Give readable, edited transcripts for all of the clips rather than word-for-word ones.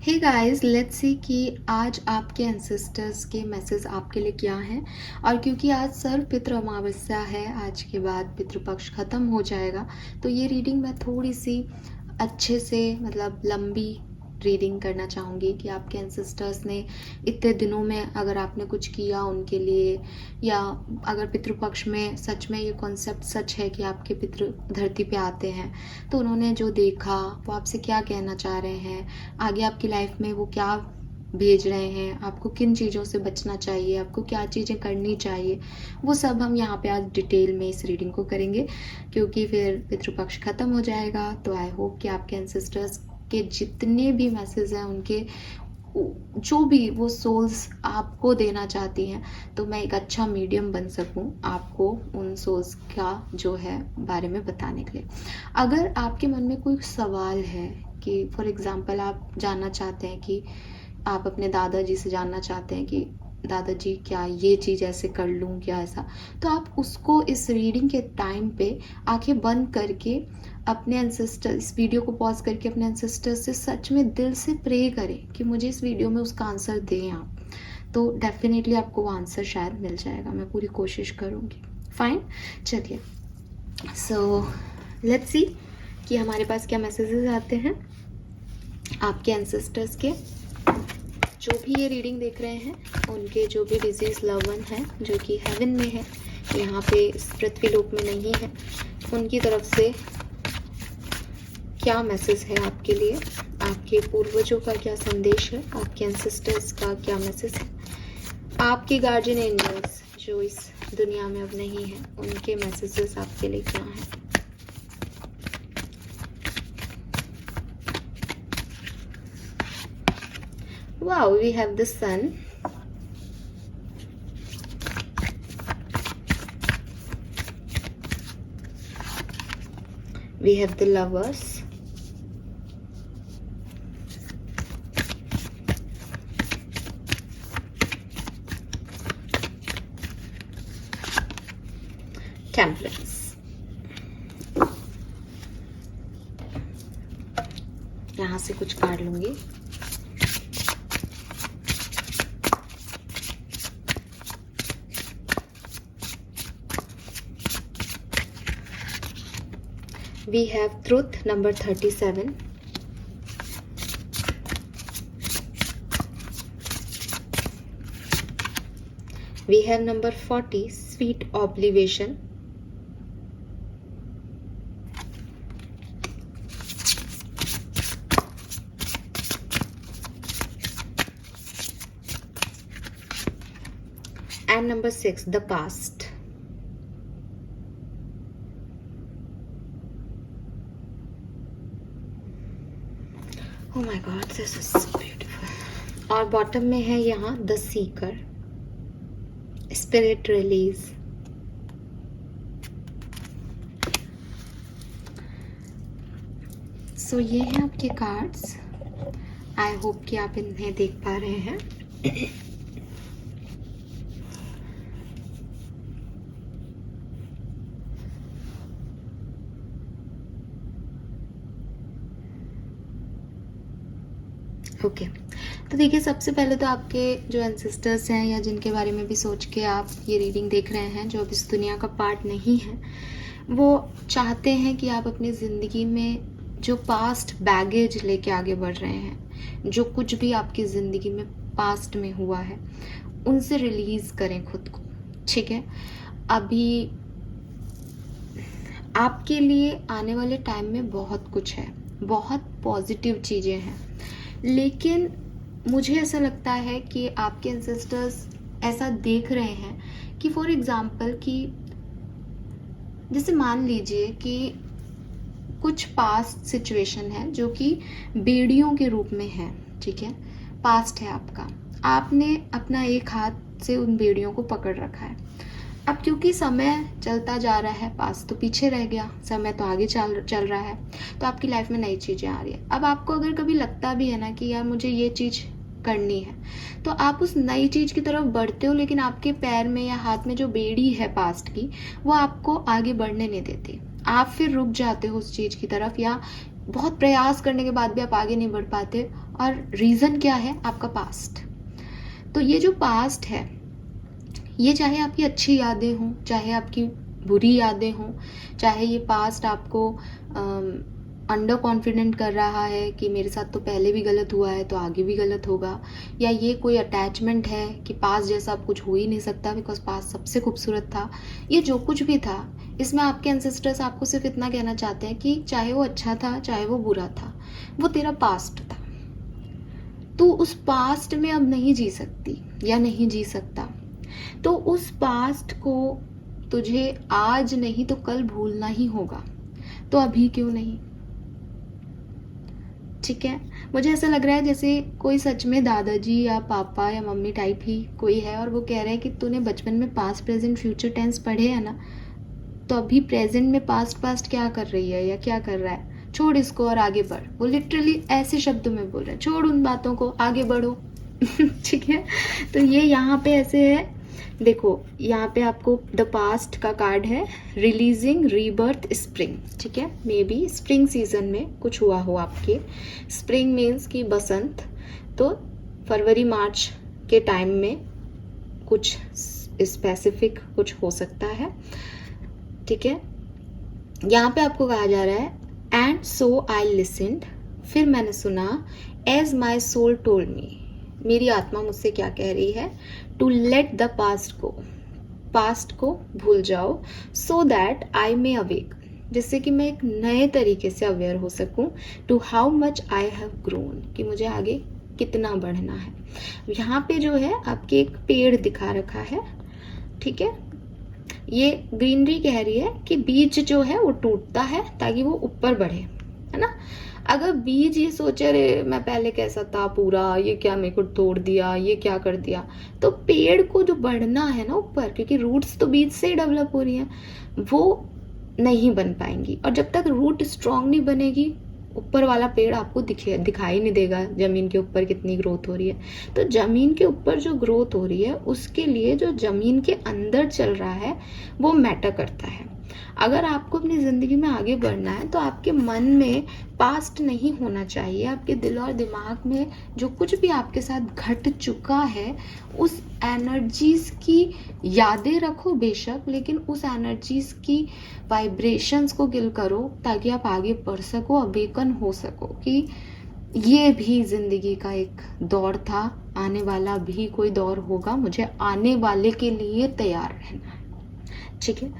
Hey guys, let's see कि आज आपके एंसेस्टर्स के मैसेज आपके लिए क्या हैं। और क्योंकि आज सर्व पितृ अमावस्या है, आज के बाद पितृपक्ष ख़त्म हो जाएगा, तो ये रीडिंग मैं थोड़ी सी अच्छे से मतलब लंबी रीडिंग करना चाहूँगी कि आपके एंसेस्टर्स ने इतने दिनों में अगर आपने कुछ किया उनके लिए, या अगर पितृपक्ष में सच में ये कॉन्सेप्ट सच है कि आपके पितृ धरती पे आते हैं, तो उन्होंने जो देखा वो आपसे क्या कहना चाह रहे हैं, आगे आपकी लाइफ में वो क्या भेज रहे हैं, आपको किन चीज़ों से बचना चाहिए, आपको क्या चीज़ें करनी चाहिए, वो सब हम यहाँ पे आज डिटेल में इस रीडिंग को करेंगे। क्योंकि फिर पितृपक्ष ख़त्म हो जाएगा, तो आई होप कि आपके एंसेस्टर्स के जितने भी मैसेज हैं उनके जो भी वो सोल्स आपको देना चाहती हैं, तो मैं एक अच्छा मीडियम बन सकूं आपको उन सोल्स का जो है बारे में बताने के लिए। अगर आपके मन में कोई सवाल है कि फॉर एग्जांपल आप जानना चाहते हैं कि आप अपने दादाजी से जानना चाहते हैं कि दादाजी क्या ये चीज़ ऐसे कर लूँ क्या ऐसा, तो आप उसको इस रीडिंग के टाइम पे आंखें बंद करके अपने एंसेस्टर, इस वीडियो को पॉज करके अपने एंसेस्टर से सच में दिल से प्रे करें कि मुझे इस वीडियो में उसका आंसर दें आप, तो डेफिनेटली आपको वो आंसर शायद मिल जाएगा। मैं पूरी कोशिश करूँगी। फाइन, चलिए, सो लेट्स सी कि हमारे पास क्या मैसेजेस आते हैं आपके एंसेस्टर्स के। जो भी ये रीडिंग देख रहे हैं उनके जो भी डिजीज लव वन है जो कि हेवन में है, यहाँ पे इस पृथ्वी लोक में नहीं है, उनकी तरफ से क्या मैसेज है आपके लिए, आपके पूर्वजों का क्या संदेश है, आपके एंसेस्टर्स का क्या मैसेज है, आपके गार्जियन एंजल्स जो इस दुनिया में अब नहीं है उनके मैसेजेस आपके लिए क्या हैं। Wow, we have the sun. We have the lovers. Temperance. यहाँ से कुछ काट लूंगी। We have truth number 37. We have number 40, sweet oblivion. And number 6, the past. Oh my God, this is so beautiful. और बॉटम में है यहाँ the seeker, spirit release. सो ये हैं आपके कार्ड्स। आई होप कि आप इन्हें देख पा रहे हैं। ओके, तो देखिए, सबसे पहले तो आपके जो एंसेस्टर्स हैं या जिनके बारे में भी सोच के आप ये रीडिंग देख रहे हैं, जो अब इस दुनिया का पार्ट नहीं है, वो चाहते हैं कि आप अपनी ज़िंदगी में जो पास्ट बैगेज लेके आगे बढ़ रहे हैं, जो कुछ भी आपकी ज़िंदगी में पास्ट में हुआ है, उनसे रिलीज़ करें खुद को। ठीक है, अभी आपके लिए आने वाले टाइम में बहुत कुछ है, बहुत पॉजिटिव चीज़ें हैं, लेकिन मुझे ऐसा लगता है कि आपके एंसेस्टर्स ऐसा देख रहे हैं कि फॉर एग्जांपल कि जैसे मान लीजिए कि कुछ पास्ट सिचुएशन है जो कि बेड़ियों के रूप में है। ठीक है, पास्ट है आपका, आपने अपना एक हाथ से उन बेड़ियों को पकड़ रखा है। अब क्योंकि समय चलता जा रहा है, पास्ट तो पीछे रह गया, समय तो आगे चल रहा है, तो आपकी लाइफ में नई चीज़ें आ रही है। अब आपको अगर कभी लगता भी है ना कि यार मुझे ये चीज़ करनी है, तो आप उस नई चीज़ की तरफ बढ़ते हो, लेकिन आपके पैर में या हाथ में जो बेड़ी है पास्ट की, वो आपको आगे बढ़ने नहीं देती। आप फिर रुक जाते हो उस चीज़ की तरफ, या बहुत प्रयास करने के बाद भी आप आगे नहीं बढ़ पाते, और रीज़न क्या है? आपका पास्ट। तो ये जो पास्ट है, ये चाहे आपकी अच्छी यादें हों, चाहे आपकी बुरी यादें हों, चाहे ये पास्ट आपको अंडर कॉन्फिडेंट कर रहा है कि मेरे साथ तो पहले भी गलत हुआ है तो आगे भी गलत होगा, या ये कोई अटैचमेंट है कि पास्ट जैसा अब कुछ हो ही नहीं सकता बिकॉज पास्ट सबसे खूबसूरत था, ये जो कुछ भी था, इसमें आपके एंसेस्टर्स आपको सिर्फ इतना कहना चाहते हैं कि चाहे वो अच्छा था चाहे वो बुरा था, वो तेरा पास्ट था, तू उस पास्ट में अब नहीं जी सकती या नहीं जी सकता। तो उस पास्ट को तुझे आज नहीं तो कल भूलना ही होगा, तो अभी क्यों नहीं? ठीक है, मुझे ऐसा लग रहा है जैसे कोई सच में दादाजी या पापा या मम्मी टाइप ही कोई है और वो कह रहे हैं कि तूने बचपन में पास्ट प्रेजेंट फ्यूचर टेंस पढ़े है ना, तो अभी प्रेजेंट में पास्ट पास्ट क्या कर रही है या क्या कर रहा है, छोड़ इसको और आगे बढ़। वो लिटरली ऐसे शब्दों में बोल रहे हैं, छोड़ उन बातों को, आगे बढ़ो। ठीक है, तो ये यहाँ पे ऐसे है, देखो यहाँ पे आपको द पास्ट का कार्ड है, रिलीजिंग रीबर्थ स्प्रिंग। ठीक है, मे बी स्प्रिंग सीजन में कुछ हुआ हो आपके। स्प्रिंग मीन्स कि बसंत, तो फरवरी मार्च के टाइम में कुछ स्पेसिफिक कुछ हो सकता है। ठीक है, यहाँ पे आपको कहा जा रहा है एंड सो आई लिसन्ड, फिर मैंने सुना, as my soul told me, मेरी आत्मा मुझसे क्या कह रही है, to let the past go, past को भूल जाओ, so that I may awake, जिससे कि मैं एक नए तरीके से अवेयर हो सकूं, to how much I have grown, कि मुझे आगे कितना बढ़ना है। यहाँ पे जो है आपके एक पेड़ दिखा रखा है। ठीक है, ये ग्रीनरी कह रही है कि बीज जो है वो टूटता है ताकि वो ऊपर बढ़े, है ना। अगर बीज ये सोचे रे मैं पहले कैसा था पूरा, ये क्या मेरे को तोड़ दिया, ये क्या कर दिया, तो पेड़ को जो बढ़ना है ना ऊपर, क्योंकि रूट्स तो बीज से ही डेवलप हो रही हैं, वो नहीं बन पाएंगी। और जब तक रूट स्ट्रांग नहीं बनेगी, ऊपर वाला पेड़ आपको दिखाई नहीं देगा जमीन के ऊपर कितनी ग्रोथ हो रही है। तो जमीन के ऊपर जो ग्रोथ हो रही है उसके लिए जो जमीन के अंदर चल रहा है वो मैटर करता है। अगर आपको अपनी ज़िंदगी में आगे बढ़ना है तो आपके मन में पास्ट नहीं होना चाहिए, आपके दिल और दिमाग में जो कुछ भी आपके साथ घट चुका है उस एनर्जीज की यादें रखो बेशक, लेकिन उस एनर्जीज की वाइब्रेशंस को गिल करो ताकि आप आगे बढ़ सको, अवेकन हो सको कि ये भी ज़िंदगी का एक दौर था, आने वाला भी कोई दौर होगा, मुझे आने वाले के लिए तैयार रहना है। ठीक है,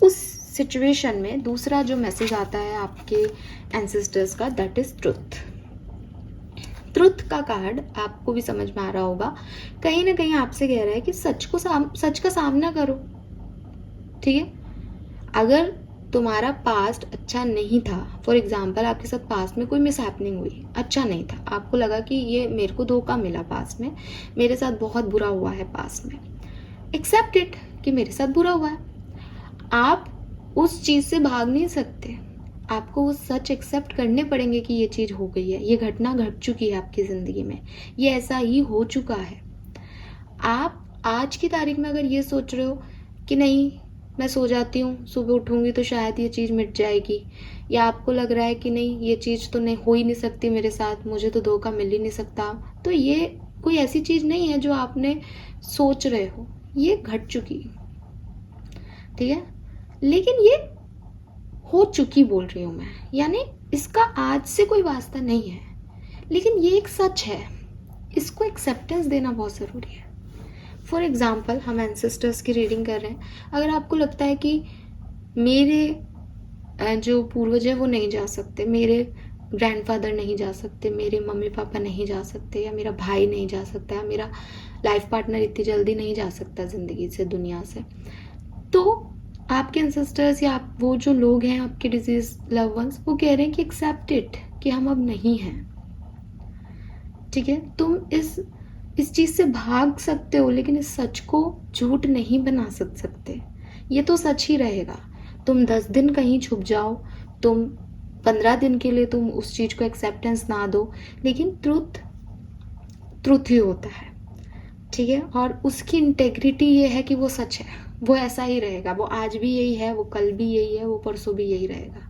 उस सिचुएशन में दूसरा जो मैसेज आता है आपके एंसेस्टर्स का, दैट इज ट्रुथ। ट्रुथ का कार्ड आपको भी समझ में आ रहा होगा, कहीं ना कहीं आपसे कह रहा है कि सच का सामना करो। ठीक है, अगर तुम्हारा पास्ट अच्छा नहीं था, फॉर एग्जाम्पल आपके साथ पास्ट में कोई मिसहैपनिंग हुई, अच्छा नहीं था, आपको लगा कि ये मेरे को धोखा मिला, पास्ट में मेरे साथ बहुत बुरा हुआ है, पास्ट में एक्सेप्ट इट कि मेरे साथ बुरा हुआ है। आप उस चीज़ से भाग नहीं सकते, आपको वो सच एक्सेप्ट करने पड़ेंगे कि ये चीज़ हो गई है, ये घटना घट चुकी है आपकी ज़िंदगी में, ये ऐसा ही हो चुका है। आप आज की तारीख में अगर ये सोच रहे हो कि नहीं मैं सो जाती हूँ, सुबह उठूँगी तो शायद ये चीज़ मिट जाएगी, या आपको लग रहा है कि नहीं ये चीज़ तो नहीं हो ही नहीं सकती मेरे साथ, मुझे तो धोखा मिल ही नहीं सकता, तो ये कोई ऐसी चीज़ नहीं है जो आपने सोच रहे हो, ये घट चुकी। ठीक है, लेकिन ये हो चुकी बोल रही हूँ मैं, यानी इसका आज से कोई वास्ता नहीं है, लेकिन ये एक सच है, इसको एक्सेप्टेंस देना बहुत ज़रूरी है। फॉर एग्जाम्पल हम एंसेस्टर्स की रीडिंग कर रहे हैं, अगर आपको लगता है कि मेरे जो पूर्वज है वो नहीं जा सकते, मेरे ग्रैंडफादर नहीं जा सकते, मेरे मम्मी पापा नहीं जा सकते, या मेरा भाई नहीं जा सकता, या मेरा लाइफ पार्टनर इतनी जल्दी नहीं जा सकता ज़िंदगी से, दुनिया से, तो आपके एंसेस्टर्स या आप वो जो लोग हैं आपके डिजीज लव वंस, वो कह रहे हैं कि एक्सेप्ट इट कि हम अब नहीं हैं। ठीक है, तुम इस चीज़ से भाग सकते हो, लेकिन इस सच को झूठ नहीं बना सकते, ये तो सच ही रहेगा। तुम 10 दिन कहीं छुप जाओ, तुम 15 दिन के लिए तुम उस चीज़ को एक्सेप्टेंस ना दो, लेकिन ट्रुथ ही होता है। ठीक है, और उसकी इंटेग्रिटी ये है कि वो सच है, वो ऐसा ही रहेगा, वो आज भी यही है, वो कल भी यही है, वो परसों भी यही रहेगा।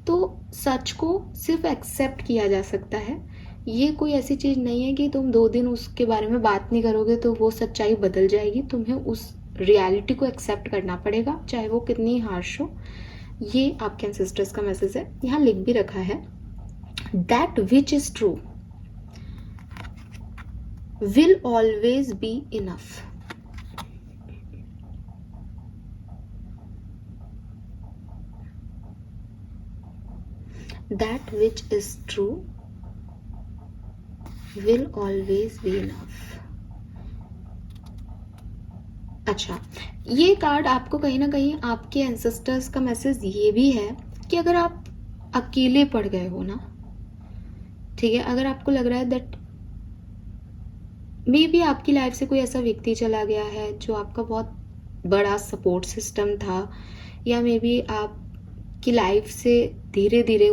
तो सच को सिर्फ एक्सेप्ट किया जा सकता है। ये कोई ऐसी चीज़ नहीं है कि तुम 2 दिन उसके बारे में बात नहीं करोगे तो वो सच्चाई बदल जाएगी। तुम्हें उस रियलिटी को एक्सेप्ट करना पड़ेगा, चाहे वो कितनी हार्श हो। ये आपके एंसेस्टर्स का मैसेज है। यहाँ लिख भी रखा है, that which is true will always be enough. That which is true will always be enough. अच्छा, ये कार्ड आपको कहीं ना कहीं आपके एंसेस्टर्स का मैसेज ये भी है कि अगर आप अकेले पड़ गए हो ना, ठीक है, अगर आपको लग रहा है दैट मे बी आपकी लाइफ से कोई ऐसा व्यक्ति चला गया है जो आपका बहुत बड़ा सपोर्ट सिस्टम था, या मे बी आपकी लाइफ से धीरे धीरे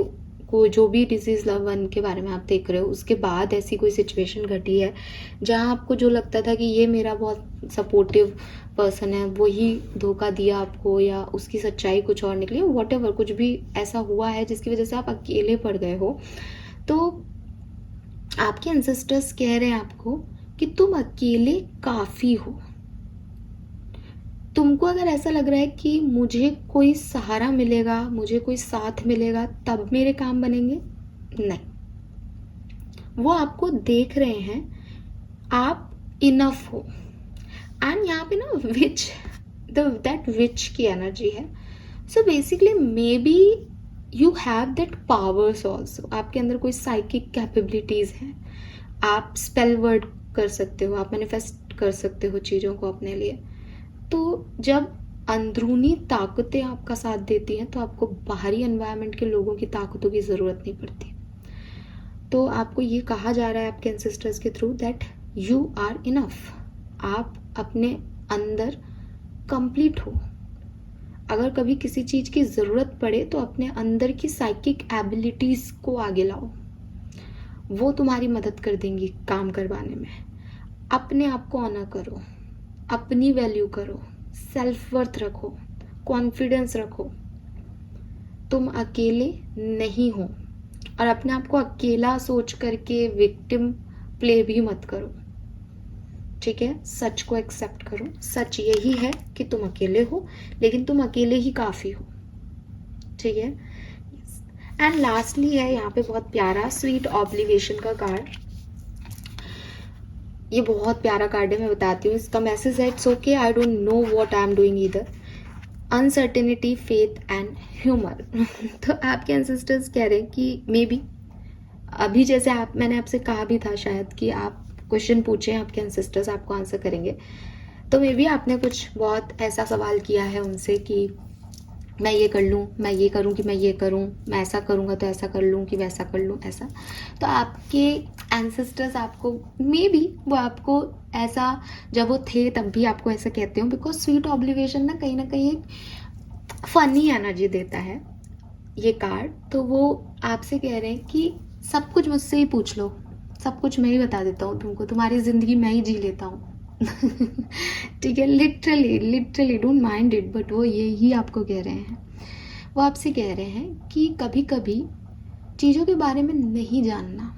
कोई जो भी डिजीज लव वन के बारे में आप देख रहे हो उसके बाद ऐसी कोई सिचुएशन घटी है जहां आपको जो लगता था कि ये मेरा बहुत सपोर्टिव पर्सन है, वही धोखा दिया आपको, या उसकी सच्चाई कुछ और निकली, व्हाटएवर, कुछ भी ऐसा हुआ है जिसकी वजह से आप अकेले पड़ गए हो। तो आपके एंसेस्टर्स कह रहे हैं आपको कि तुम अकेले काफी हो। तुमको अगर ऐसा लग रहा है कि मुझे कोई सहारा मिलेगा, मुझे कोई साथ मिलेगा तब मेरे काम बनेंगे, नहीं, वो आपको देख रहे हैं आप इनफ हो। एंड यहाँ पे ना विच दैट विच की एनर्जी है। So basically may be you have that powers also. आपके अंदर कोई साइकिक कैपेबिलिटीज हैं, आप स्पेल वर्ड कर सकते हो, आप मैनिफेस्ट कर सकते हो चीज़ों को अपने लिए। तो जब अंदरूनी ताकतें आपका साथ देती हैं तो आपको बाहरी एनवायरनमेंट के लोगों की ताकतों की ज़रूरत नहीं पड़ती। तो आपको ये कहा जा रहा है आपके एंसेस्टर्स के through that you are enough. आप अपने अंदर कंप्लीट हो। अगर कभी किसी चीज़ की ज़रूरत पड़े तो अपने अंदर की साइकिक एबिलिटीज़ को आगे लाओ, वो तुम्हारी मदद कर देंगी काम करवाने में। अपने आप को ऑनर करो, अपनी वैल्यू करो, सेल्फ वर्थ रखो, कॉन्फिडेंस रखो। तुम अकेले नहीं हो, और अपने आप को अकेला सोच करके विक्टिम प्ले भी मत करो, ठीक है। सच को एक्सेप्ट करो। सच यही है कि तुम अकेले हो, लेकिन तुम अकेले ही काफी हो, ठीक है। एंड लास्टली है यहाँ पे बहुत प्यारा स्वीट ऑब्लिगेशन का कार्ड। ये बहुत प्यारा कार्ड है, मैं बताती हूँ। इसका मैसेज है, it's okay I don't know what I am doing either, uncertainty, faith and humour. तो आपके एंसेस्टर्स कह रहे हैं कि मे बी अभी जैसे मैंने आपसे कहा भी था शायद कि आप क्वेश्चन पूछें, आपके एंसेस्टर्स आपको आंसर करेंगे। तो मे बी आपने कुछ बहुत ऐसा सवाल किया है उनसे कि मैं ये कर लूँ, मैं ये करूँ कि मैं ये करूँ, मैं ऐसा करूँगा तो ऐसा कर लूँ कि वैसा कर लूँ, ऐसा। तो आपके एंसेस्टर्स आपको मे बी वो आपको ऐसा, जब वो थे तब भी आपको ऐसा कहते हो, बिकॉज स्वीट ऑब्लिगेशन ना कहीं फनी एनर्जी देता है ये कार्ड। तो वो आपसे कह रहे हैं कि सब कुछ मुझसे ही पूछ लो, सब कुछ मैं ही बता देता हूँ तुमको, तुम्हारी जिंदगी मैं ही जी लेता हूँ। ठीक है, literally don't mind it, but वो यही आपको कह रहे हैं। वो आपसे कह रहे हैं कि कभी कभी चीज़ों के बारे में नहीं जानना,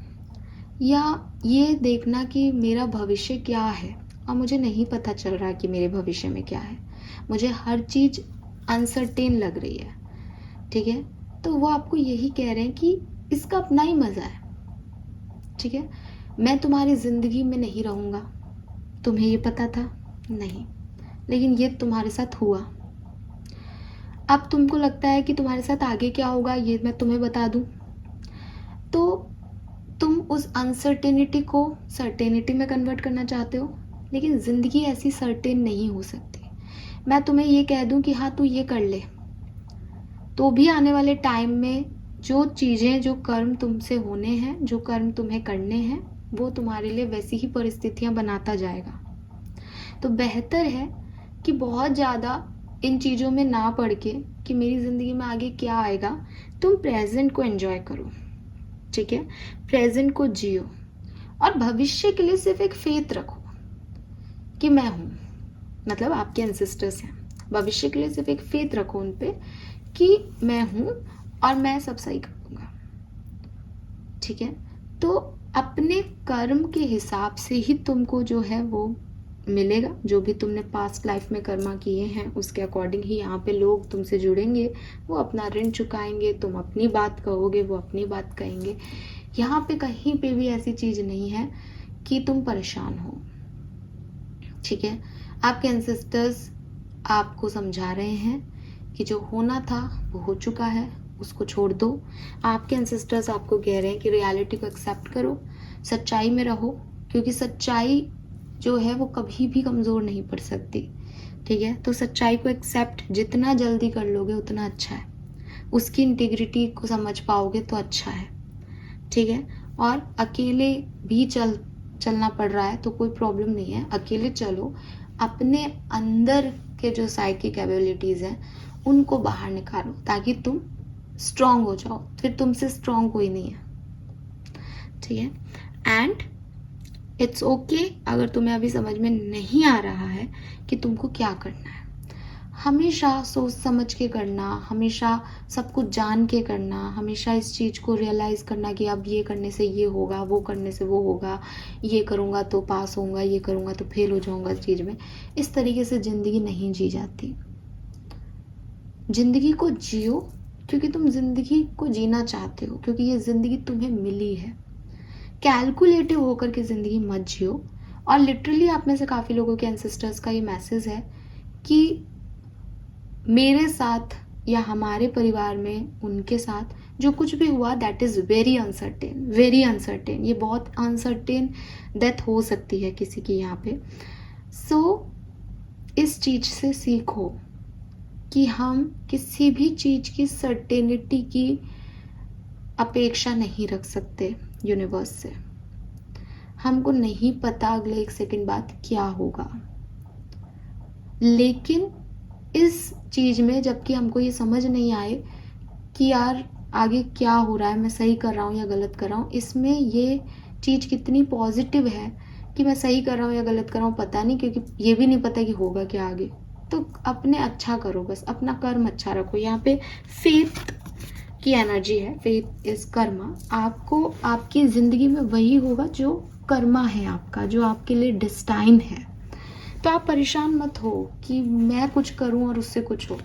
या ये देखना कि मेरा भविष्य क्या है और मुझे नहीं पता चल रहा कि मेरे भविष्य में क्या है, मुझे हर चीज़ अनसर्टेन लग रही है, ठीक है। तो वो आपको यही कह रहे हैं कि इसका अपना ही मज़ा है, ठीक है। मैं तुम्हारी ज़िंदगी में नहीं रहूँगा, तुम्हें ये पता था नहीं, लेकिन ये तुम्हारे साथ हुआ। अब तुमको लगता है कि तुम्हारे साथ आगे क्या होगा ये मैं तुम्हें बता दूँ, तो तुम उस अनसर्टेनिटी को सर्टेनिटी में कन्वर्ट करना चाहते हो, लेकिन ज़िंदगी ऐसी सर्टेन नहीं हो सकती। मैं तुम्हें ये कह दूँ कि हाँ तू ये कर ले, तो भी आने वाले टाइम में जो चीज़ें, जो कर्म तुमसे होने हैं, जो कर्म तुम्हें करने हैं, वो तुम्हारे लिए वैसी ही परिस्थितियां बनाता जाएगा। तो बेहतर है कि बहुत ज़्यादा इन चीज़ों में ना पड़ के कि मेरी ज़िंदगी में आगे क्या आएगा, तुम प्रेजेंट को एंजॉय करो, ठीक है। प्रेजेंट को जियो, और भविष्य के लिए सिर्फ एक फेथ रखो कि मैं हूँ, मतलब आपके एंसेस्टर्स हैं। भविष्य के लिए सिर्फ एक फेथ रखो उन पे कि मैं हूँ, और मैं सब सही कर दूंगा। ठीक है, तो अपने कर्म के हिसाब से ही तुमको जो है वो मिलेगा। जो भी तुमने पास्ट लाइफ में कर्मा किए हैं उसके अकॉर्डिंग ही यहाँ पे लोग तुमसे जुड़ेंगे, वो अपना ऋण चुकाएंगे, तुम अपनी बात कहोगे, वो अपनी बात कहेंगे। यहाँ पे कहीं पे भी ऐसी चीज़ नहीं है कि तुम परेशान हो। ठीक है, आपके एंसेस्टर्स आपको समझा रहे हैं कि जो होना था वो हो चुका है, उसको छोड़ दो। आपके एंसेस्टर्स आपको कह रहे हैं कि रियलिटी को एक्सेप्ट करो, सच्चाई में रहो, क्योंकि सच्चाई जो है वो कभी भी कमज़ोर नहीं पड़ सकती। ठीक है, तो सच्चाई को एक्सेप्ट जितना जल्दी कर लोगे उतना अच्छा है, उसकी इंटीग्रिटी को समझ पाओगे तो अच्छा है। ठीक है, और अकेले भी चलना पड़ रहा है तो कोई प्रॉब्लम नहीं है, अकेले चलो। अपने अंदर के जो साइकिक एबिलिटीज़ हैं उनको बाहर निकालो ताकि तुम स्ट्रांग हो जाओ, फिर तुमसे स्ट्रांग कोई नहीं है। ठीक है, एंड इट्स ओके अगर तुम्हें अभी समझ में नहीं आ रहा है कि तुमको क्या करना है। हमेशा सोच समझ के करना, हमेशा सब कुछ जान के करना, हमेशा इस चीज़ को रियलाइज़ करना कि अब ये करने से ये होगा, वो करने से वो होगा, ये करूँगा तो पास होऊंगा, ये करूँगा तो फेल हो जाऊँगा इस चीज़ में। इस तरीके से ज़िंदगी नहीं जी जाती। ज़िंदगी को जियो क्योंकि तुम ज़िंदगी को जीना चाहते हो, क्योंकि ये ज़िंदगी तुम्हें मिली है। कैलकुलेटिव होकर के ज़िंदगी मत जियो। और लिटरली आप में से काफ़ी लोगों के एंसेस्टर्स का ये मैसेज है कि मेरे साथ या हमारे परिवार में उनके साथ जो कुछ भी हुआ that is very uncertain, very uncertain. ये बहुत अनसर्टेन डेथ हो सकती है किसी की यहाँ पे। सो इस चीज़ से सीखो कि हम किसी भी चीज़ की सर्टेनिटी की अपेक्षा नहीं रख सकते यूनिवर्स से। हमको नहीं पता अगले 1 सेकंड बाद क्या होगा, लेकिन इस चीज़ में जबकि हमको ये समझ नहीं आए कि यार आगे क्या हो रहा है, मैं सही कर रहा हूँ या गलत कर रहा हूँ, इसमें ये चीज़ कितनी पॉजिटिव है कि मैं सही कर रहा हूँ या गलत कर रहा हूँ पता नहीं, क्योंकि ये भी नहीं पता कि होगा क्या आगे। तो अपने अच्छा करो, बस अपना कर्म अच्छा रखो। यहाँ पे फेथ की एनर्जी है, फेथ इज कर्मा। आपको आपकी ज़िंदगी में वही होगा जो कर्मा है आपका, जो आपके लिए डेस्टाइन है। तो आप परेशान मत हो कि मैं कुछ करूं और उससे कुछ हो।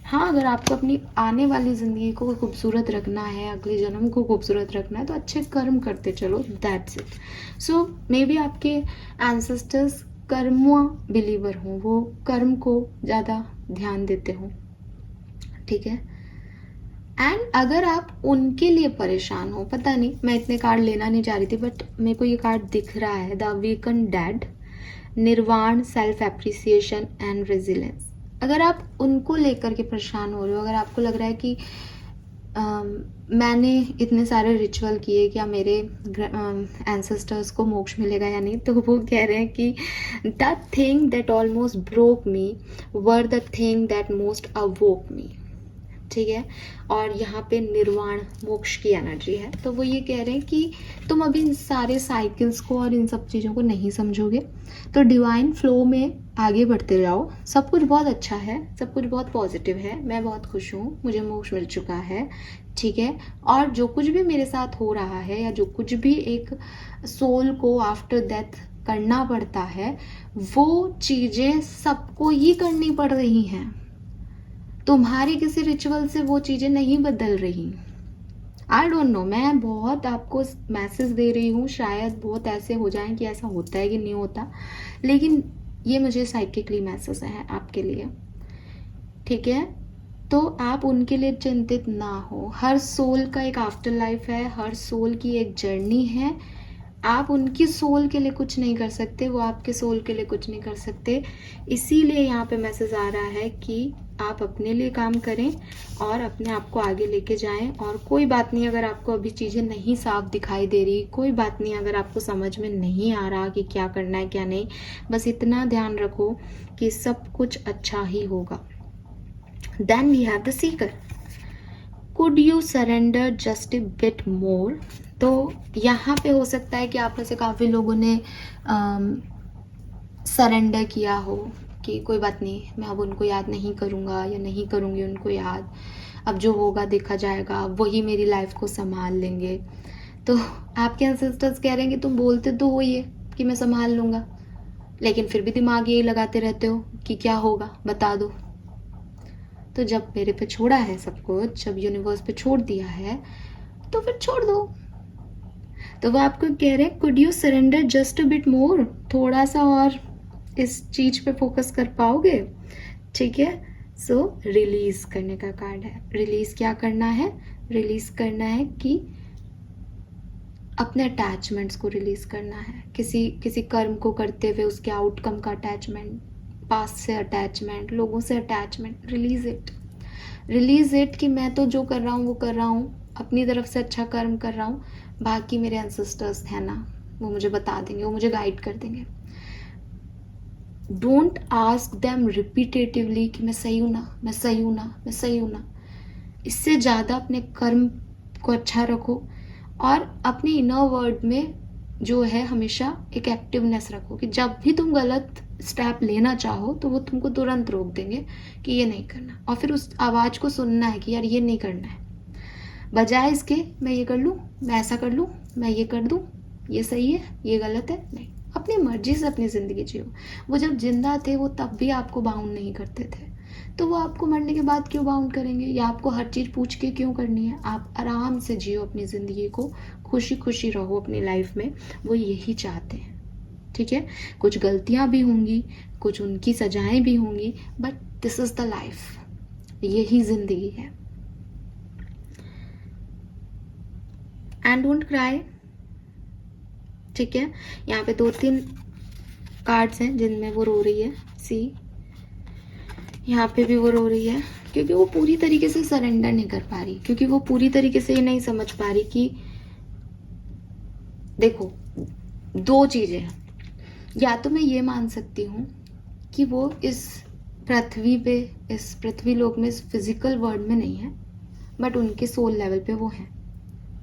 हाँ, अगर आपको अपनी आने वाली ज़िंदगी को खूबसूरत रखना है, अगले जन्म को खूबसूरत रखना है, तो अच्छे कर्म करते चलो, that's it. So may be आपके एंसेस्टर्स कर्म बिलीवर हों, वो कर्म को ज़्यादा ध्यान देते हों। ठीक है, एंड अगर आप उनके लिए परेशान हो, पता नहीं, मैं इतने कार्ड लेना नहीं चाह रही थी बट मेरे को ये कार्ड दिख रहा है, द वीकन डैड, निर्वाण, सेल्फ एप्रिसिएशन एंड रेजिलेंस। अगर आप उनको लेकर के परेशान हो रहे हो, अगर आपको लग रहा है कि मैंने इतने सारे रिचुअल किए, क्या मेरे एंसेस्टर्स को मोक्ष मिलेगा या नहीं, तो वो कह रहे हैं कि the thing that almost broke me were the thing that most awoke me. ठीक है, और यहाँ पे निर्वाण, मोक्ष की एनर्जी है। तो वो ये कह रहे हैं कि तुम अभी इन सारे साइकिल्स को और इन सब चीज़ों को नहीं समझोगे, तो डिवाइन फ्लो में आगे बढ़ते जाओ। सब कुछ बहुत अच्छा है, सब कुछ बहुत पॉजिटिव है, मैं बहुत खुश हूँ, मुझे मोक्ष मिल चुका है। ठीक है, और जो कुछ भी मेरे साथ हो रहा है या जो कुछ भी एक सोल को आफ्टर डेथ करना पड़ता है, वो चीज़ें सबको ही करनी पड़ रही हैं। तुम्हारे किसी रिचुअल से वो चीज़ें नहीं बदल रही। आई डोंट नो, मैं बहुत आपको मैसेज दे रही हूँ, शायद बहुत ऐसे हो जाएं कि ऐसा होता है कि नहीं होता, लेकिन ये मुझे साइकिकली मैसेज है आपके लिए। ठीक है, तो आप उनके लिए चिंतित ना हो। हर सोल का एक आफ्टर लाइफ है, हर सोल की एक जर्नी है। आप उनकी सोल के लिए कुछ नहीं कर सकते, वो आपके सोल के लिए कुछ नहीं कर सकते। इसीलिए यहाँ पे मैसेज आ रहा है कि आप अपने लिए काम करें और अपने आप को आगे लेके जाएं। और कोई बात नहीं अगर आपको अभी चीज़ें नहीं साफ दिखाई दे रही, कोई बात नहीं अगर आपको समझ में नहीं आ रहा कि क्या करना है क्या नहीं, बस इतना ध्यान रखो कि सब कुछ अच्छा ही होगा। Then we have the seeker, could you surrender just a bit more. तो यहाँ पे हो सकता है कि आप में से काफ़ी लोगों ने सरेंडर किया हो कि कोई बात नहीं, मैं अब उनको याद नहीं करूँगा या नहीं करूँगी उनको याद। अब जो होगा देखा जाएगा, वही मेरी लाइफ को संभाल लेंगे। तो आपके एंसेस्टर्स कह रहे हैं कि तुम बोलते तो हो ये कि मैं संभाल लूँगा, लेकिन फिर भी दिमाग यही लगाते रहते हो कि क्या होगा बता दो। तो जब मेरे पे छोड़ा है सब कुछ, जब यूनिवर्स पे छोड़ दिया है, तो फिर छोड़ दो। तो वो आपको कह रहे हैं, could you surrender just a bit मोर, थोड़ा सा और इस चीज पे फोकस कर पाओगे? ठीक है, सो रिलीज करने का कार्ड है। रिलीज क्या करना है? रिलीज करना है कि अपने अटैचमेंट्स को रिलीज करना है, किसी कर्म को करते हुए उसके आउटकम का अटैचमेंट, पास्ट से अटैचमेंट, लोगों से attachment, release it. Release it कि मैं तो जो कर रहा हूँ वो कर रहा हूँ, अपनी तरफ से अच्छा कर्म कर रहा हूँ, बाकी मेरे एंसेस्टर्स हैं ना, वो मुझे बता देंगे, वो मुझे गाइड कर देंगे। डोंट आस्क देम रिपीटेटिवली कि मैं सही हूँ ना, मैं सही हूँ ना, मैं सही हूँ ना। इससे ज़्यादा अपने कर्म को अच्छा रखो और अपने इनर वर्ल्ड में जो है हमेशा एक एक्टिवनेस रखो कि जब भी तुम गलत स्टेप लेना चाहो तो वो तुमको तुरंत रोक देंगे कि ये नहीं करना, और फिर उस आवाज़ को सुनना है कि यार ये नहीं करना है, बजाय इसके मैं ये कर लूँ, मैं ऐसा कर लूँ, मैं ये कर दूँ, ये सही है, ये गलत है। नहीं, अपनी मर्जी से अपनी ज़िंदगी जियो। वो जब जिंदा थे वो तब भी आपको बाउंड नहीं करते थे, तो वो आपको मरने के बाद क्यों बाउंड करेंगे, या आपको हर चीज़ पूछ के क्यों करनी है? आप आराम से जियो अपनी ज़िंदगी को, खुशी खुशी रहो अपनी लाइफ में, वो यही चाहते हैं। ठीक है, कुछ गलतियाँ भी होंगी, कुछ उनकी सजाएं भी होंगी, but this is the life, यही ज़िंदगी है। And don't cry. ठीक है, यहाँ पे 2-3 कार्ड्स हैं जिनमें वो रो रही है। सी, यहाँ पे भी वो रो रही है क्योंकि वो पूरी तरीके से सरेंडर नहीं कर पा रही, क्योंकि वो पूरी तरीके से ये नहीं समझ पा रही कि देखो 2 चीजें हैं, या तो मैं ये मान सकती हूँ कि वो इस पृथ्वी पे, इस पृथ्वी लोक में, इस फिजिकल वर्ल्ड में नहीं है, बट उनके सोल लेवल पे वो है।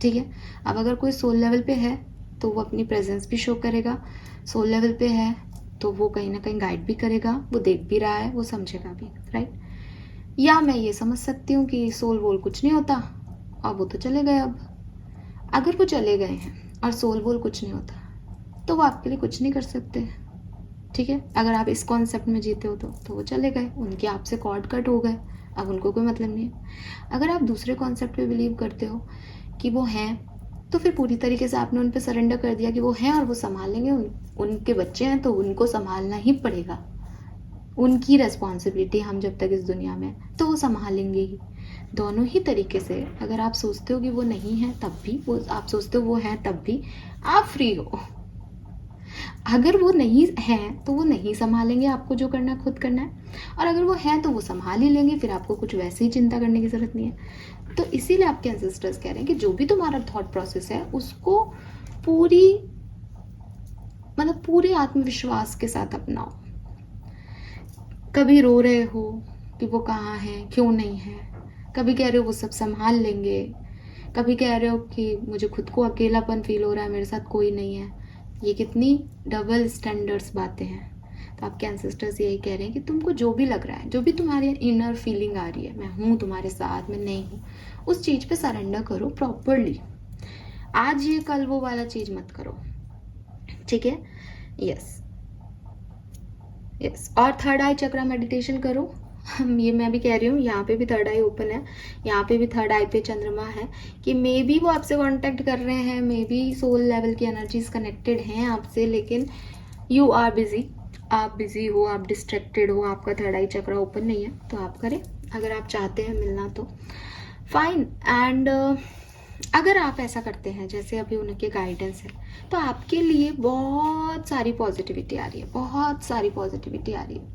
ठीक है, अब अगर कोई सोल लेवल पे है तो वो अपनी प्रेजेंस भी शो करेगा, सोल लेवल पे है तो वो कहीं ना कहीं गाइड भी करेगा, वो देख भी रहा है, वो समझेगा भी, राइट? या मैं ये समझ सकती हूँ कि सोल वोल कुछ नहीं होता और वो तो चले गए। अब अगर वो चले गए हैं और सोल वोल कुछ नहीं होता तो वो आपके लिए कुछ नहीं कर सकते। ठीक है, अगर आप इस कॉन्सेप्ट में जीते हो तो वो चले गए, उनके आपसे कॉर्ड कट हो गए, अब उनको कोई मतलब नहीं है। अगर आप दूसरे कॉन्सेप्ट पे बिलीव करते हो कि वो हैं, तो फिर पूरी तरीके से आपने उन पे सरेंडर कर दिया कि वो हैं और वो संभालेंगे, उनके बच्चे हैं तो उनको संभालना ही पड़ेगा, उनकी रेस्पॉन्सिबिलिटी, हम जब तक इस दुनिया में तो वो संभालेंगे ही। दोनों ही तरीके से, अगर आप सोचते हो कि वो नहीं है तब भी, वो आप सोचते हो वो हैं तब भी, आप फ्री हो। अगर वो नहीं है तो वो नहीं संभालेंगे, आपको जो करना है खुद करना है, और अगर वो है तो वो संभाल ही लेंगे, फिर आपको कुछ वैसे ही चिंता करने की जरूरत नहीं है। तो इसीलिए आपके एंसेस्टर्स कह रहे हैं कि जो भी तुम्हारा थॉट प्रोसेस है उसको पूरे आत्मविश्वास के साथ अपनाओ। कभी रो रहे हो कि वो कहाँ है, क्यों नहीं है, कभी कह रहे हो वो सब संभाल लेंगे, कभी कह रहे हो कि मुझे खुद को अकेलापन फील हो रहा है, मेरे साथ कोई नहीं है। ये कितनी डबल स्टैंडर्ड्स बातें हैं। तो आपके एंसेस्टर्स यही कह रहे हैं कि तुमको जो भी लग रहा है, जो भी तुम्हारी इनर फीलिंग आ रही है, मैं हूँ तुम्हारे साथ, मैं नहीं हूँ, उस चीज़ पे सरेंडर करो प्रॉपरली। आज ये कल वो वाला चीज़ मत करो। ठीक है, यस यस। और थर्ड आई चक्रा मेडिटेशन करो। ये मैं भी कह रही हूँ, यहाँ पे भी थर्ड आई ओपन है, यहाँ पे भी थर्ड आई पे चंद्रमा है, कि मे बी वो आपसे कांटेक्ट कर रहे हैं, मे बी सोल लेवल की एनर्जीज कनेक्टेड हैं आपसे, लेकिन यू आर बिजी, आप बिजी हो, आप डिस्ट्रैक्टेड हो, आपका थर्ड आई चक्रा ओपन नहीं है, तो आप करें अगर आप चाहते हैं मिलना तो फाइन। एंड अगर आप ऐसा करते हैं जैसे अभी उनके गाइडेंस है, तो आपके लिए बहुत सारी पॉजिटिविटी आ रही है, बहुत सारी पॉजिटिविटी आ रही है।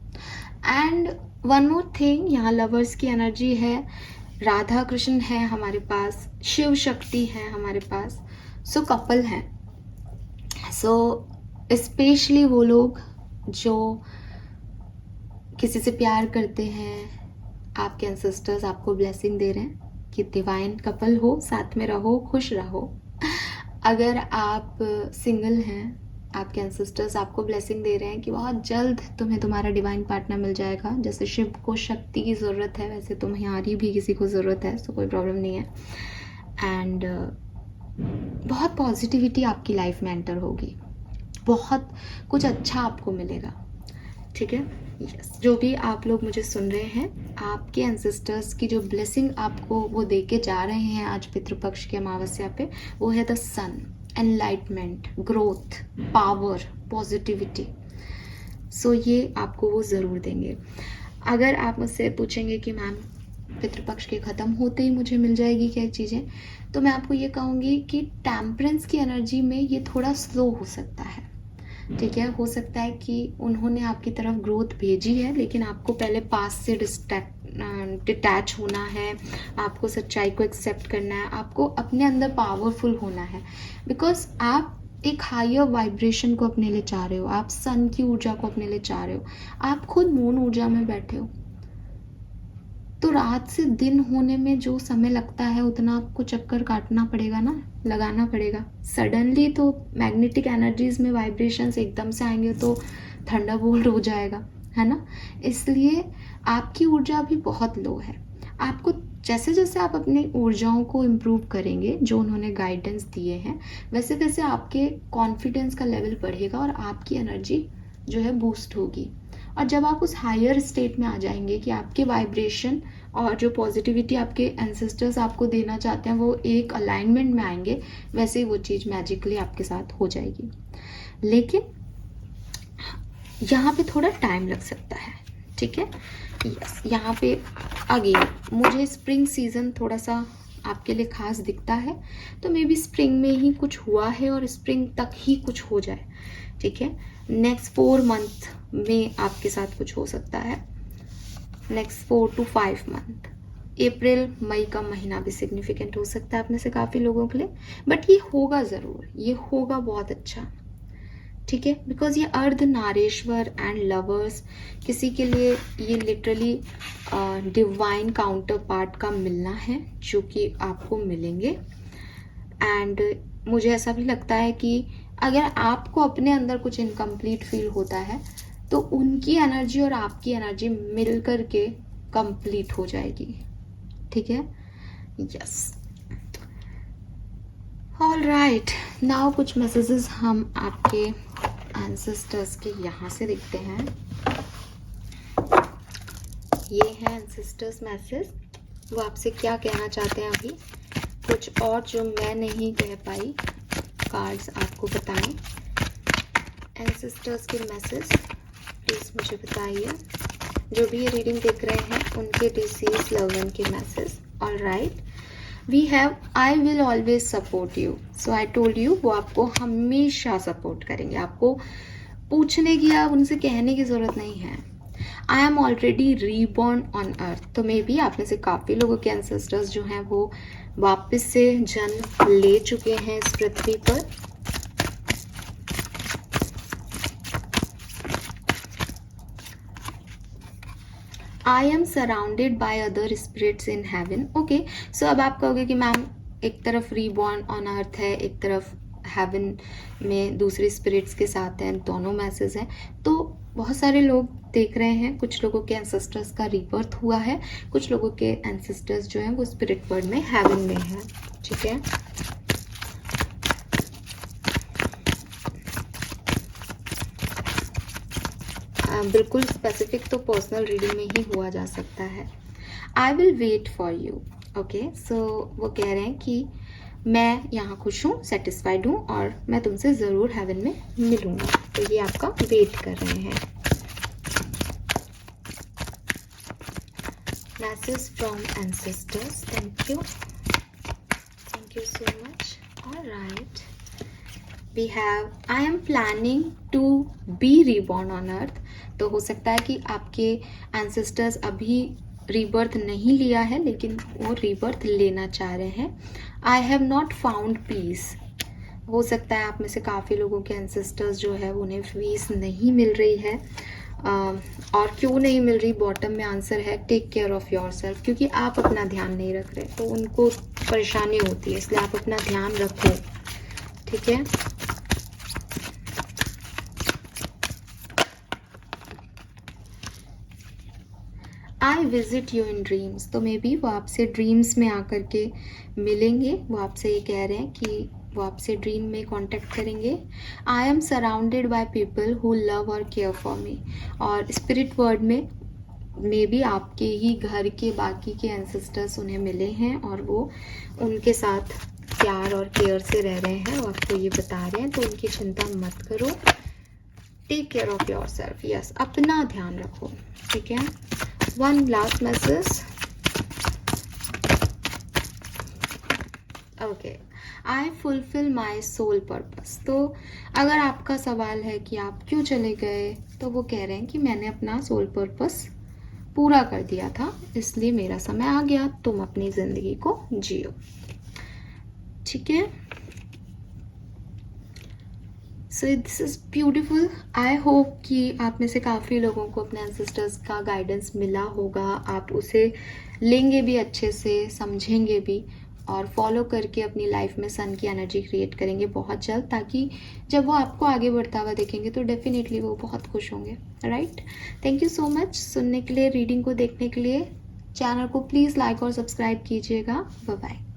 एंड वन मोर थिंग, यहाँ लवर्स की एनर्जी है, राधा कृष्ण है हमारे पास, शिव शक्ति है हमारे पास, सो कपल हैं। सो स्पेशली वो लोग जो किसी से प्यार करते हैं, आपके एंसेस्टर्स आपको ब्लेसिंग दे रहे हैं कि डिवाइन कपल हो, साथ में रहो, खुश रहो। अगर आप सिंगल हैं आपके एंसेस्टर्स आपको ब्लेसिंग दे रहे हैं कि बहुत जल्द तुम्हें तुम्हारा डिवाइन पार्टनर मिल जाएगा। जैसे शिव को शक्ति की ज़रूरत है, वैसे तुम्हारी भी किसी को ज़रूरत है, सो कोई प्रॉब्लम नहीं है। एंड बहुत पॉजिटिविटी आपकी लाइफ में एंटर होगी, बहुत कुछ अच्छा आपको मिलेगा, ठीक है। यस, जो भी आप लोग मुझे सुन रहे हैं, आपके एंसेस्टर्स की जो ब्लेसिंग आपको वो दे के जा रहे हैं आज पितृपक्ष की अमावस्या पे, वो है the sun, enlightenment, growth, power, positivity. So ये आपको वो ज़रूर देंगे। अगर आप मुझसे पूछेंगे कि मैम पितृपक्ष के ख़त्म होते ही मुझे मिल जाएगी क्या चीज़ें, तो मैं आपको ये कहूँगी कि टेम्परेंस की एनर्जी में ये थोड़ा स्लो हो सकता है, ठीक है। हो सकता है कि उन्होंने आपकी तरफ ग्रोथ भेजी है, लेकिन आपको पहले पास से डिटैच होना है, आपको सच्चाई को एक्सेप्ट करना है, आपको अपने अंदर पावरफुल होना है, बिकॉज आप एक हायर वाइब्रेशन को अपने लिए चाह रहे हो, आप सन की ऊर्जा को अपने लिए चाह रहे हो, आप खुद मून ऊर्जा में बैठे हो। तो रात से दिन होने में जो समय लगता है उतना आपको चक्कर काटना पड़ेगा ना, लगाना पड़ेगा। सडनली तो मैग्नेटिक एनर्जीज में वाइब्रेशंस एकदम से आएंगे तो थंडरबोल्ट हो जाएगा, है ना। इसलिए आपकी ऊर्जा भी बहुत लो है। आपको जैसे जैसे आप अपनी ऊर्जाओं को इम्प्रूव करेंगे, जो उन्होंने गाइडेंस दिए हैं, वैसे वैसे आपके कॉन्फिडेंस का लेवल बढ़ेगा और आपकी एनर्जी जो है बूस्ट होगी। और जब आप उस हायर स्टेट में आ जाएंगे कि आपके वाइब्रेशन और जो पॉजिटिविटी आपके एंसेस्टर्स आपको देना चाहते हैं वो एक अलाइनमेंट में आएंगे, वैसे ही वो चीज़ मैजिकली आपके साथ हो जाएगी। लेकिन यहाँ पे थोड़ा टाइम लग सकता है, ठीक है। यस, यहाँ पे अगेन मुझे स्प्रिंग सीज़न थोड़ा सा आपके लिए खास दिखता है, तो मे बी स्प्रिंग में ही कुछ हुआ है और स्प्रिंग तक ही कुछ हो जाए, ठीक है। नेक्स्ट 4 मंथ में आपके साथ कुछ हो सकता है, नेक्स्ट 4 to 5 मंथ। अप्रैल मई का महीना भी सिग्निफिकेंट हो सकता है आप में से काफ़ी लोगों के लिए, बट ये होगा ज़रूर, ये होगा बहुत अच्छा, ठीक है। बिकॉज ये अर्ध नारेश्वर एंड लवर्स, किसी के लिए ये लिटरली डिवाइन काउंटर पार्ट का मिलना है जो कि आपको मिलेंगे। एंड मुझे ऐसा भी लगता है कि अगर आपको अपने अंदर कुछ इनकम्प्लीट फील होता है तो उनकी एनर्जी और आपकी एनर्जी मिल कर के कंप्लीट हो जाएगी, ठीक है। यस, ऑल राइट, नाउ कुछ मैसेजेस हम आपके एंसेस्टर्स के यहाँ से देखते हैं। ये है एंसेस्टर्स मैसेज, वो आपसे क्या कहना चाहते हैं अभी, कुछ और जो मैं नहीं कह पाई कार्ड्स आपको बताएं। एंसेस्टर्स के मैसेज प्लीज़ मुझे बताइए, जो भी ये रीडिंग देख रहे हैं उनके डिसीज लव वन के message. All right, we have I will always support you. So I told you, वो आपको हमेशा सपोर्ट करेंगे, आपको पूछने की या उनसे कहने की ज़रूरत नहीं है। I am already reborn on earth, तो मे बी आप में से काफ़ी लोगों के एंसेस्टर्स जो हैं वो वापस से जन्म ले चुके हैं इस पृथ्वी पर। I am surrounded by other spirits in heaven. Okay, so अब आप कहोगे कि मैम एक तरफ रीबॉर्न ऑन अर्थ है, एक तरफ हेवन में दूसरे स्पिरिट्स के साथ हैं, दोनों मैसेज हैं। तो बहुत सारे लोग देख रहे हैं, कुछ लोगों के एंसेस्टर्स का रीबर्थ हुआ है, कुछ लोगों के एंसेस्टर्स जो हैं वो स्पिरिट वर्ल्ड में हेवन में हैं, ठीक है। बिल्कुल स्पेसिफिक तो पर्सनल रीडिंग में ही हुआ जा सकता है। I will wait for you. Okay, so वो कह रहे हैं कि मैं यहाँ खुश हूँ, सेटिस्फाइड हूँ और मैं तुमसे ज़रूर हेवन में मिलूँगा। तो ये आपका वेट कर रहे हैं। Message from ancestors, thank you so much. Alright, we have I am planning to be reborn on earth. तो हो सकता है कि आपके एंसेस्टर्स अभी रीबर्थ नहीं लिया है लेकिन वो रीबर्थ लेना चाह रहे हैं। I have not found peace, हो सकता है आप में से काफ़ी लोगों के एंसेस्टर्स जो है उन्हें पीस नहीं मिल रही है। और क्यों नहीं मिल रही, बॉटम में आंसर है take care of your self, क्योंकि आप अपना ध्यान नहीं रख रहे तो उनको परेशानी होती है, इसलिए आप अपना ध्यान रखो, ठीक है। I visit you in dreams, तो मे बी वो आपसे ड्रीम्स में आकर के मिलेंगे। वो आपसे ये कह रहे हैं कि वो आपसे ड्रीम में कांटेक्ट करेंगे। आई am surrounded by people who love और केयर फॉर मी, और स्पिरिट वर्ड में मे बी आपके ही घर के बाकी के एंसेस्टर्स उन्हें मिले हैं और वो उनके साथ प्यार और केयर से रह रहे हैं और आपको ये बता रहे हैं, तो उनकी चिंता मत करो। Take care of your self, yes, अपना ध्यान रखो, ठीक है। One last message, okay, I fulfill my soul purpose. तो अगर आपका सवाल है कि आप क्यों चले गए, तो वो कह रहे हैं कि मैंने अपना सोल पर्पस पूरा कर दिया था, इसलिए मेरा समय आ गया, तुम अपनी ज़िंदगी को जियो, ठीक है। So this is beautiful. I hope कि आप में से काफ़ी लोगों को अपने एंसेस्टर्स का गाइडेंस मिला होगा, आप उसे लेंगे भी, अच्छे से समझेंगे भी और फॉलो करके अपनी लाइफ में सन की एनर्जी क्रिएट करेंगे बहुत जल्द, ताकि जब वो आपको आगे बढ़ता हुआ देखेंगे तो डेफिनेटली वो बहुत खुश होंगे, right. Thank you so much सुनने के लिए, रीडिंग को देखने के लिए। चैनल को प्लीज़ लाइक और सब्सक्राइब कीजिएगा। Bye bye.